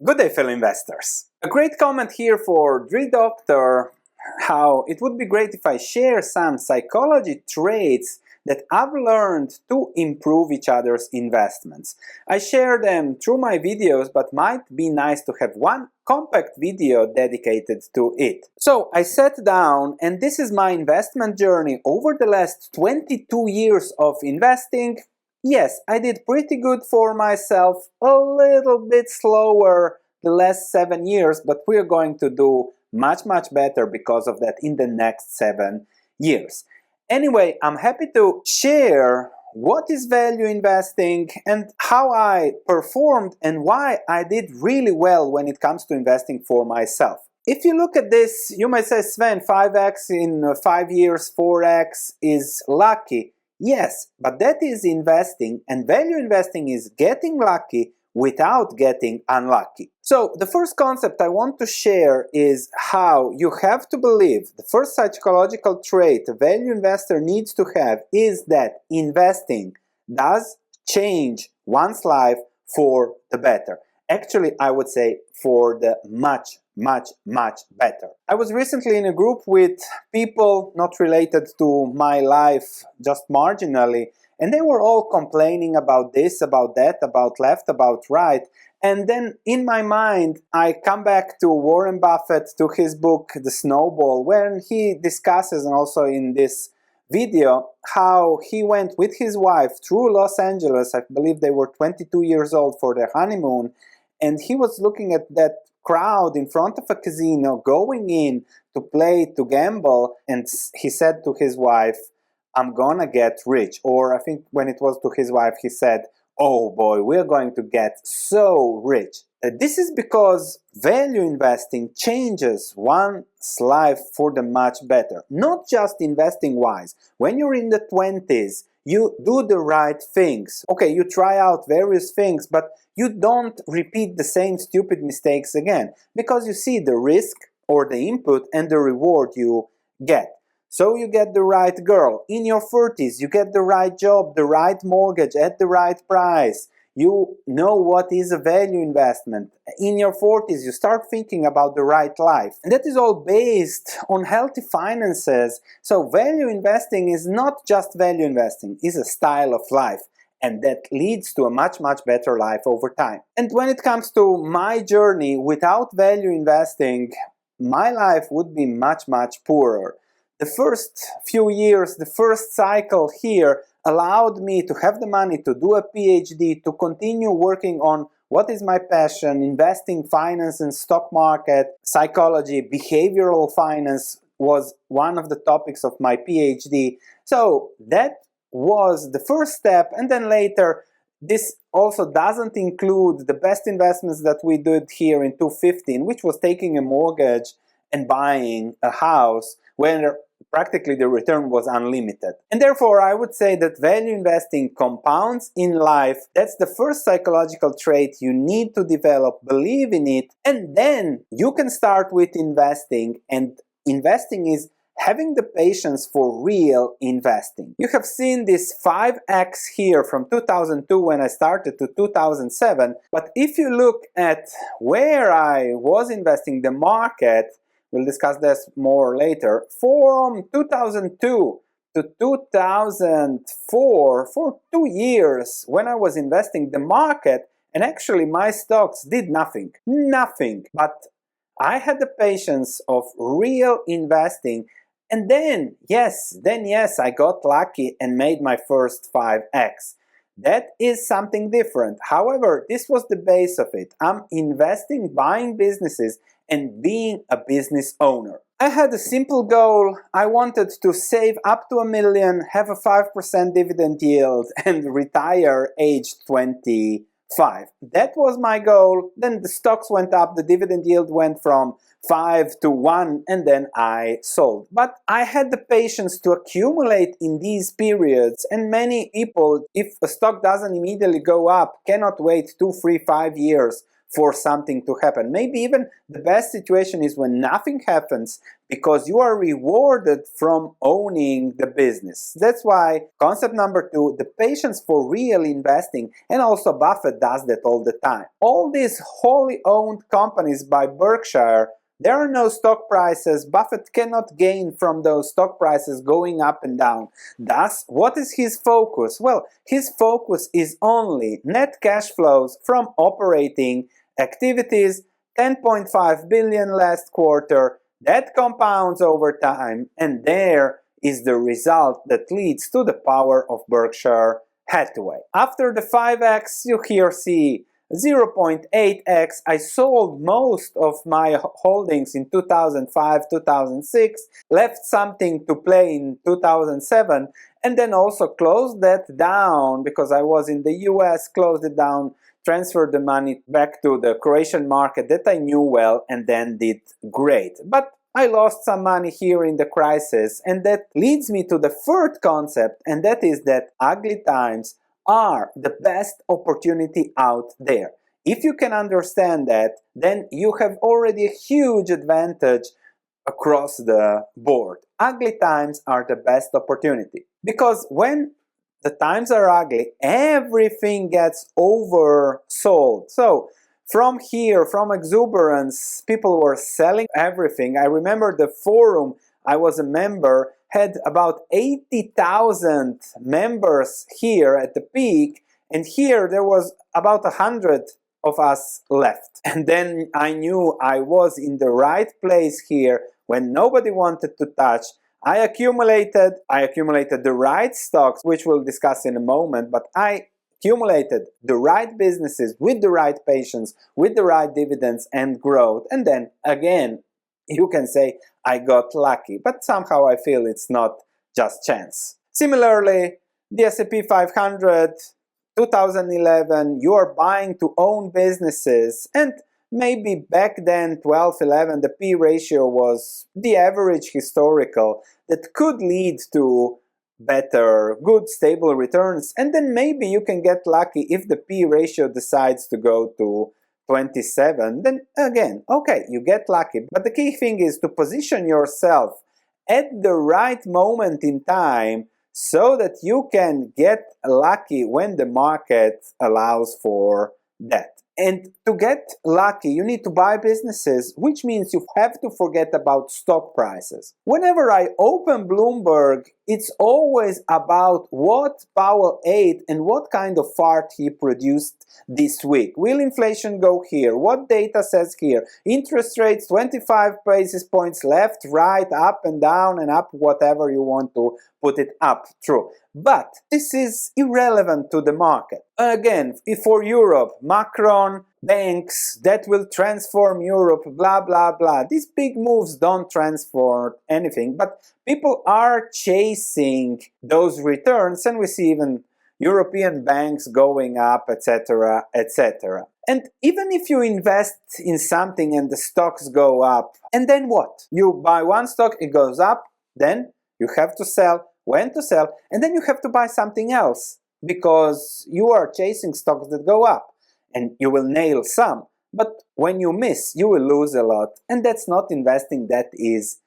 Good day, fellow investors. A great comment here for Dre Doctor, how it would be great if I share some psychology traits that I've learned to improve each other's investments. I share them through my videos, but might be nice to have one compact video dedicated to it. So I sat down, and this is my investment journey over the last 22 years of investing. Yes, I did pretty good for myself, a little bit slower the last 7 years, but we're going to do much better because of that in the next 7 years. Anyway, I'm happy to share what is value investing and how I performed and why I did really well when it comes to investing for myself. If you look at this, you might say, Sven, 5x in 5 years, 4x is lucky. Yes, but that is investing, and value investing is getting lucky without getting unlucky. So the first concept I want to share is how you have to believe, the first psychological trait a value investor needs to have is that investing does change one's life for the better. Actually, I would say for the much better. I was recently in a group with people not related to my life, just marginally, and they were all complaining about this, about that, about left, about right. And then in my mind, I come back to Warren Buffett, to his book, The Snowball, where he discusses, and also in this video, how he went with his wife through Los Angeles. I believe they were 22 years old for their honeymoon. And he was looking at that crowd in front of a casino going in to play, to gamble, and he said to his wife, I'm gonna get rich. Or I think when it was to his wife, he said, oh boy, we're going to get so rich. This is because value investing changes one's life for the much better. Not just investing wise. When you're in the 20s, you do the right things. Okay, you try out various things, but you don't repeat the same stupid mistakes again because you see the risk or the input and the reward you get. So you get the right girl. In your 30s, you get the right job, the right mortgage at the right price. You know what is a value investment. In your 40s, you start thinking about the right life. And that is all based on healthy finances. So value investing is not just value investing, it's a style of life. And that leads to a much better life over time. And when it comes to my journey, without value investing, my life would be much poorer. The first few years, the first cycle here allowed me to have the money to do a Ph.D., to continue working on what is my passion, investing, finance and stock market, psychology, behavioral finance was one of the topics of my Ph.D. So that was the first step, and then later, this also doesn't include the best investments that we did here in 2015, which was taking a mortgage and buying a house where practically the return was unlimited. And therefore, I would say that value investing compounds in life. That's the first psychological trait you need to develop, believe in it, and then you can start with investing. And investing is having the patience for real investing. You have seen this 5x here from 2002 when I started to 2007, but if you look at where I was investing, the market, we'll discuss this more later, from 2002 to 2004, for 2 years when I was investing, the market and actually my stocks did nothing, but I had the patience of real investing. And then yes, I got lucky and made my first 5x. That is something different. However, this was the base of it. I'm investing, buying businesses, and being a business owner. I had a simple goal. I wanted to save up to $1 million, have a 5% dividend yield, and retire aged 25. That was my goal. Then the stocks went up, the dividend yield went from 5 to 1, and then I sold. But I had the patience to accumulate in these periods, and many people, if a stock doesn't immediately go up, cannot wait 2, 3, 5 years for something to happen. Maybe even the best situation is when nothing happens, because you are rewarded from owning the business. That's why concept number 2, the patience for real investing, and also Buffett does that all the time. All these wholly owned companies by Berkshire, there are no stock prices. Buffett cannot gain from those stock prices going up and down. Thus, what is his focus? Well, his focus is only net cash flows from operating activities, 10.5 billion last quarter. That compounds over time, and there is the result that leads to the power of Berkshire Hathaway. After the 5x, you here see 0.8x. I sold most of my holdings in 2005, 2006, left something to play in 2007, and then also closed that down because I was in the US, closed it down, transferred the money back to the Croatian market that I knew well, and then did great. But I lost some money here in the crisis, and that leads me to the third concept, and that is that ugly times are the best opportunity out there. If you can understand that, then you have already a huge advantage across the board. Ugly times are the best opportunity, because when the times are ugly, everything gets oversold. So from here, from exuberance, people were selling everything. I remember the forum I was a member had about 80,000 members here at the peak, and here there was about 100 of us left. And then I knew I was in the right place here when nobody wanted to touch. I accumulated the right stocks, which we'll discuss in a moment, but I accumulated the right businesses with the right patience, with the right dividends and growth. And then again, you can say I got lucky, but somehow I feel it's not just chance. Similarly, the S&P 500, 2011, you are buying to own businesses, and maybe back then, 12, 11, the P ratio was the average historical that could lead to better, good, stable returns, and then maybe you can get lucky if the P ratio decides to go to 27, then again, okay, you get lucky. But the key thing is to position yourself at the right moment in time so that you can get lucky when the market allows for that. And to get lucky, you need to buy businesses, which means you have to forget about stock prices. Whenever I open Bloomberg, it's always about what Powell ate and what kind of fart he produced this week. Will inflation go here? What data says here? Interest rates 25 basis points left, right, up and down and up, whatever you want to put it up through. But this is irrelevant to the market. Again, for Europe, Macron, banks, that will transform Europe, blah, blah, blah. These big moves don't transform anything, but people are chasing those returns, and we see even European banks going up, etc., etc. And even if you invest in something and the stocks go up, and then what? You buy one stock, it goes up, then you have to sell, when to sell, and then you have to buy something else because you are chasing stocks that go up, and you will nail some, but when you miss, you will lose a lot, and that's not investing, that is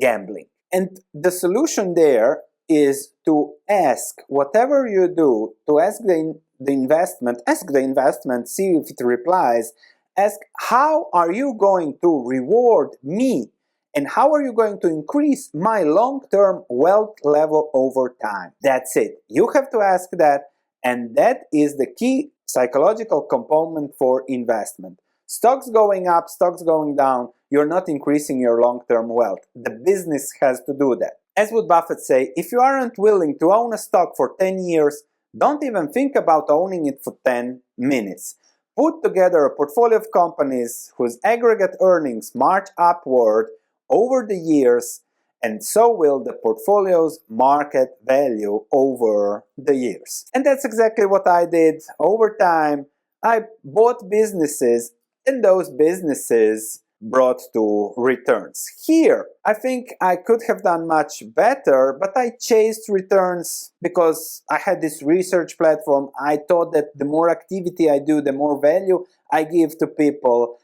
gambling. And the solution there is to ask whatever you do, to ask the investment, see if it replies, ask how are you going to reward me and how are you going to increase my long-term wealth level over time. That's it. You have to ask that, and that is the key psychological component for investment. Stocks going up, stocks going down, you're not increasing your long-term wealth. The business has to do that. As would Buffett say, if you aren't willing to own a stock for 10 years, don't even think about owning it for 10 minutes. Put together a portfolio of companies whose aggregate earnings march upward over the years, and so will the portfolio's market value over the years. And that's exactly what I did over time. I bought businesses, and those businesses brought to returns. Here, I think I could have done much better, but I chased returns because I had this research platform. I thought that the more activity I do, the more value I give to people.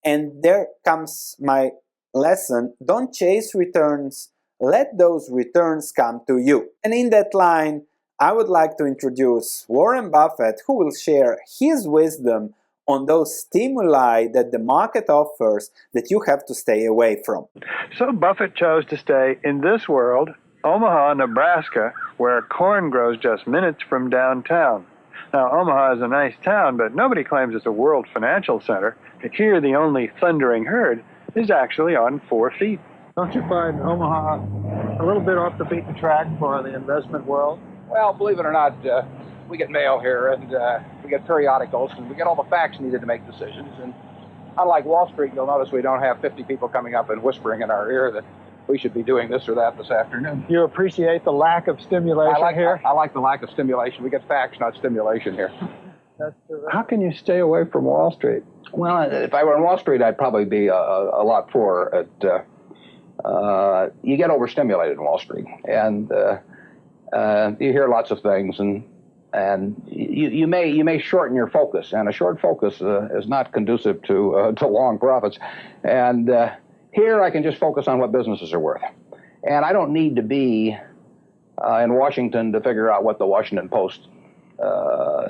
And there comes my lesson: don't chase returns, let those returns come to you. And in that line, I would like to introduce Warren Buffett, who will share his wisdom on those stimuli that the market offers that you have to stay away from. So Buffett chose to stay in this world, Omaha, Nebraska, where corn grows just minutes from downtown. Now, Omaha is a nice town, but nobody claims it's a world financial center. Here, the only thundering herd is actually on 4 feet. Don't you find Omaha a little bit off the beaten track for the investment world? Well, believe it or not, we get mail here, and we get periodicals, and we get all the facts needed to make decisions. And unlike Wall Street, you'll notice we don't have 50 people coming up and whispering in our ear that we should be doing this or that this afternoon. You appreciate the lack of stimulation here? I like the lack of stimulation. We get facts, not stimulation here. How can you stay away from Wall Street? Well, if I were on Wall Street, I'd probably be a lot poorer. You get overstimulated in Wall Street, and you hear lots of things, and you may shorten your focus, and a short focus is not conducive to long profits. And here I can just focus on what businesses are worth, and I don't need to be in Washington to figure out what the Washington Post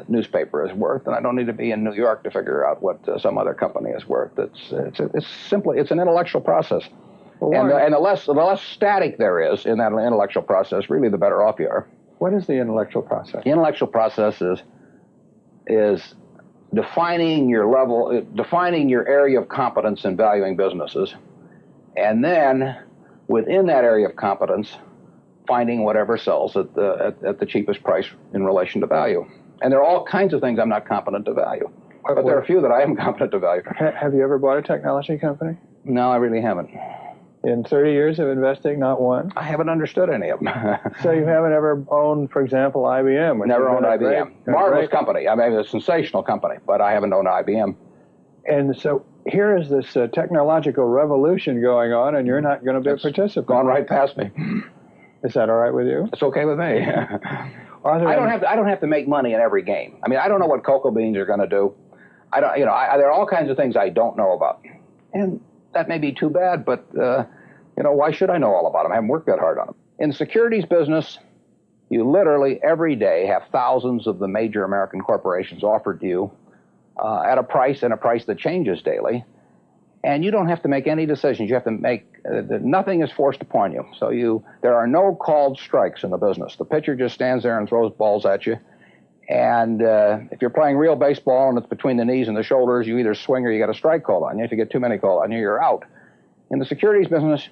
newspaper is worth, and I don't need to be in New York to figure out what some other company is worth. It's simply an intellectual process. Well, and the less static there is in that intellectual process, really the better off you are. What is the intellectual process? The intellectual process is defining your area of competence in valuing businesses, and then within that area of competence, finding whatever sells at the cheapest price in relation to value. And there are all kinds of things I'm not competent to value, but there are a few that I am competent to value. Have you ever bought a technology company? No, I really haven't. In 30 years of investing, not one? I haven't understood any of them. So you haven't ever owned, for example, IBM? Never owned IBM. Marvelous company. I mean, a sensational company, but I haven't owned IBM. And so here is this technological revolution going on, and you're not going to be a participant. Gone right past me. Is that all right with you? It's okay with me. I don't have to make money in every game. I mean, I don't know what cocoa beans are going to do. There are all kinds of things I don't know about, and that may be too bad. But why should I know all about them? I haven't worked that hard on them. In the securities business, you literally every day have thousands of the major American corporations offered to you at a price that changes daily. And you don't have to make any decisions. You have to make, nothing is forced upon you. So there are no called strikes in the business. The pitcher just stands there and throws balls at you. And if you're playing real baseball and it's between the knees and the shoulders, you either swing or you get a strike called on you. If you get too many called on you, you're out. In the securities business,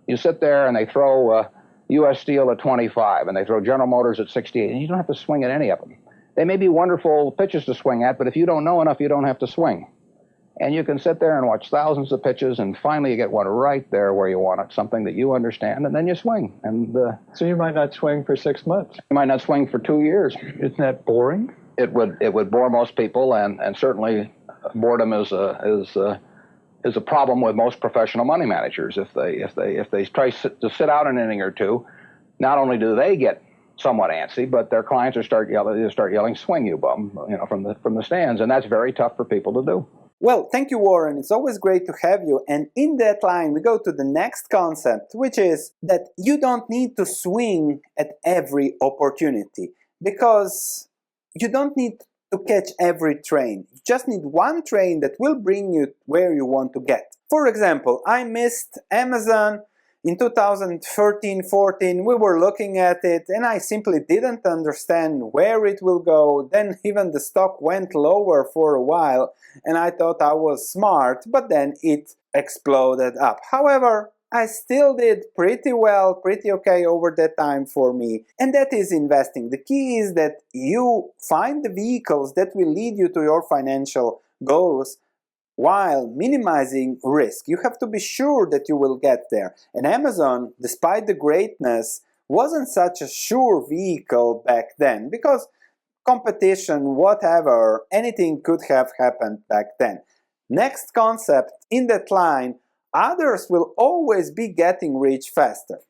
you sit there and they throw U.S. Steel at 25 and they throw General Motors at 68, and you don't have to swing at any of them. They may be wonderful pitches to swing at, but if you don't know enough, you don't have to swing. And you can sit there and watch thousands of pitches, and finally you get one right there where you want it, something that you understand, and then you swing. And so you might not swing for 6 months. You might not swing for 2 years. Isn't that boring? It would bore most people, and certainly boredom is a problem with most professional money managers. If they try to sit out an inning or two, not only do they get somewhat antsy, but their clients start yelling, "Swing, you bum!" from the stands, and that's very tough for people to do. Well, thank you, Warren. It's always great to have you. And in that line, we go to the next concept, which is that you don't need to swing at every opportunity, because you don't need to catch every train. You just need one train that will bring you where you want to get. For example, I missed Amazon in 2013-14. We were looking at it and I simply didn't understand where it will go. Then even the stock went lower for a while and I thought I was smart, but then it exploded up. However, I still did pretty well, pretty okay over that time for me. And that is investing. The key is that you find the vehicles that will lead you to your financial goals while minimizing risk. You have to be sure that you will get there. And Amazon, despite the greatness, wasn't such a sure vehicle back then, because competition, whatever, anything could have happened back then. Next concept in that line, others will always be getting rich faster.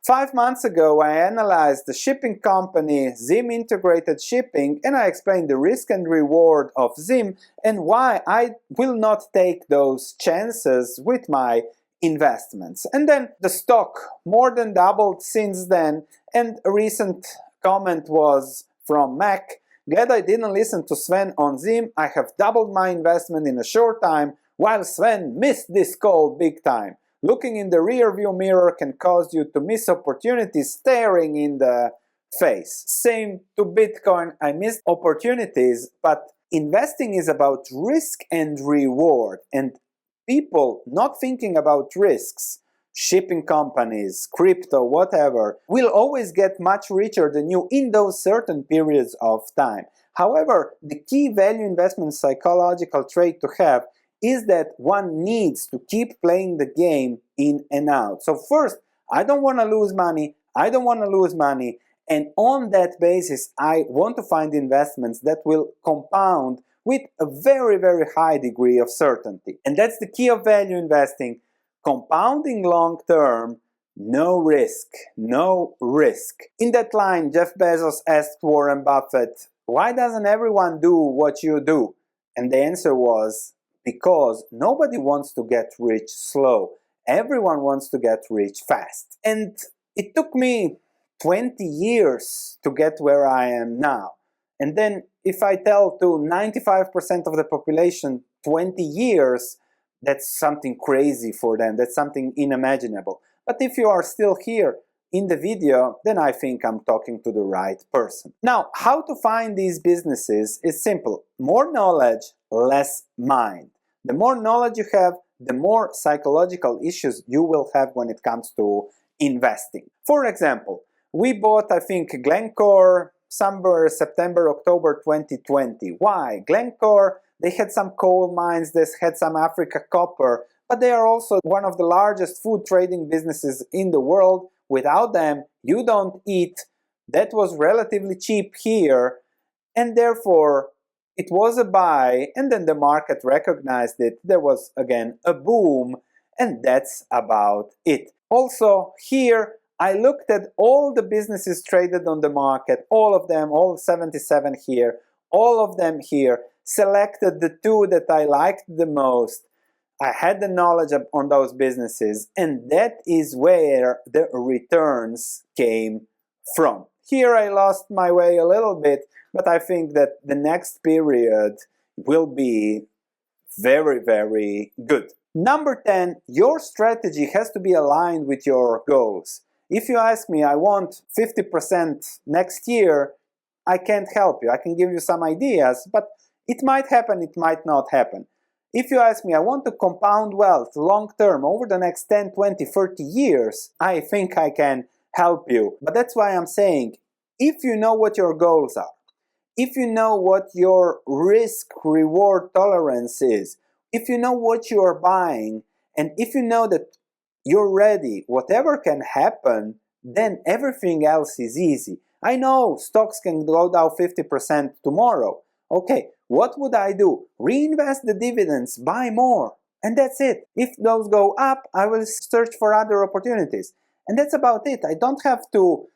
5 months ago, I analyzed the shipping company Zim Integrated Shipping, and I explained the risk and reward of Zim and why I will not take those chances with my investments. And then the stock more than doubled since then, and a recent comment was from Mac: "Glad I didn't listen to Sven on Zim. I have doubled my investment in a short time, while Sven missed this call big time. Looking in the rearview mirror can cause you to miss opportunities staring in the face." Same to Bitcoin, I missed opportunities, but investing is about risk and reward, and people not thinking about risks, shipping companies, crypto, whatever, will always get much richer than you in those certain periods of time. However, the key value investment psychological trait to have is that one needs to keep playing the game in and out. So first, I don't want to lose money, and on that basis, I want to find investments that will compound with a very, very high degree of certainty. And that's the key of value investing. Compounding long term, no risk, no risk. In that line, Jeff Bezos asked Warren Buffett, "Why doesn't everyone do what you do?" And the answer was, because nobody wants to get rich slow. Everyone wants to get rich fast. And it took me 20 years to get where I am now. And then if I tell to 95% of the population 20 years, that's something crazy for them. That's something unimaginable. But if you are still here in the video, then I think I'm talking to the right person. Now, how to find these businesses is simple. More knowledge, less mind. The more knowledge you have, the more psychological issues you will have when it comes to investing. For example, we bought, I think, Glencore somewhere September, October 2020. Why? Glencore, they had some coal mines, they had some Africa copper, but they are also one of the largest food trading businesses in the world. Without them, you don't eat. That was relatively cheap here, and therefore it was a buy, and then the market recognized it. There was again a boom, and that's about it. Also here, I looked at all the businesses traded on the market, all of them, all 77 here, all of them here, selected the two that I liked the most. I had the knowledge on those businesses, and that is where the returns came from. Here I lost my way a little bit, but I think that the next period will be very, very good. Number 10, your strategy has to be aligned with your goals. If you ask me, I want 50% next year, I can't help you. I can give you some ideas, but it might happen, it might not happen. If you ask me, I want to compound wealth long term over the next 10, 20, 30 years, I think I can help you. But that's why I'm saying, if you know what your goals are, if you know what your risk-reward tolerance is, if you know what you are buying, and if you know that you're ready, whatever can happen, then everything else is easy. I know stocks can go down 50% tomorrow. Okay, what would I do? Reinvest the dividends, buy more, and that's it. If those go up, I will search for other opportunities. And that's about it. I don't have to,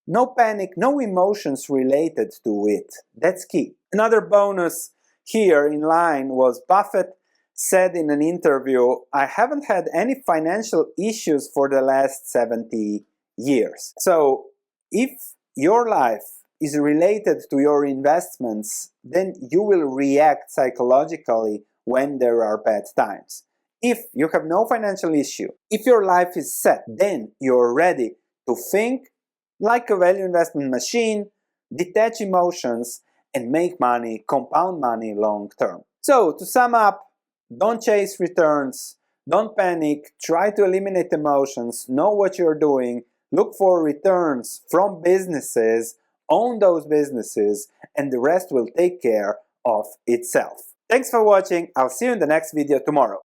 no panic, no emotions related to it. That's key. Another bonus here in line was Buffett said in an interview, "I haven't had any financial issues for the last 70 years. So if your life is related to your investments, then you will react psychologically when there are bad times. If you have no financial issue, if your life is set, then you're ready to think like a value investment machine, detach emotions, and make money, compound money long term." So to sum up, don't chase returns, don't panic, try to eliminate emotions, know what you're doing, look for returns from businesses, own those businesses, and the rest will take care of itself. Thanks for watching. I'll see you in the next video tomorrow.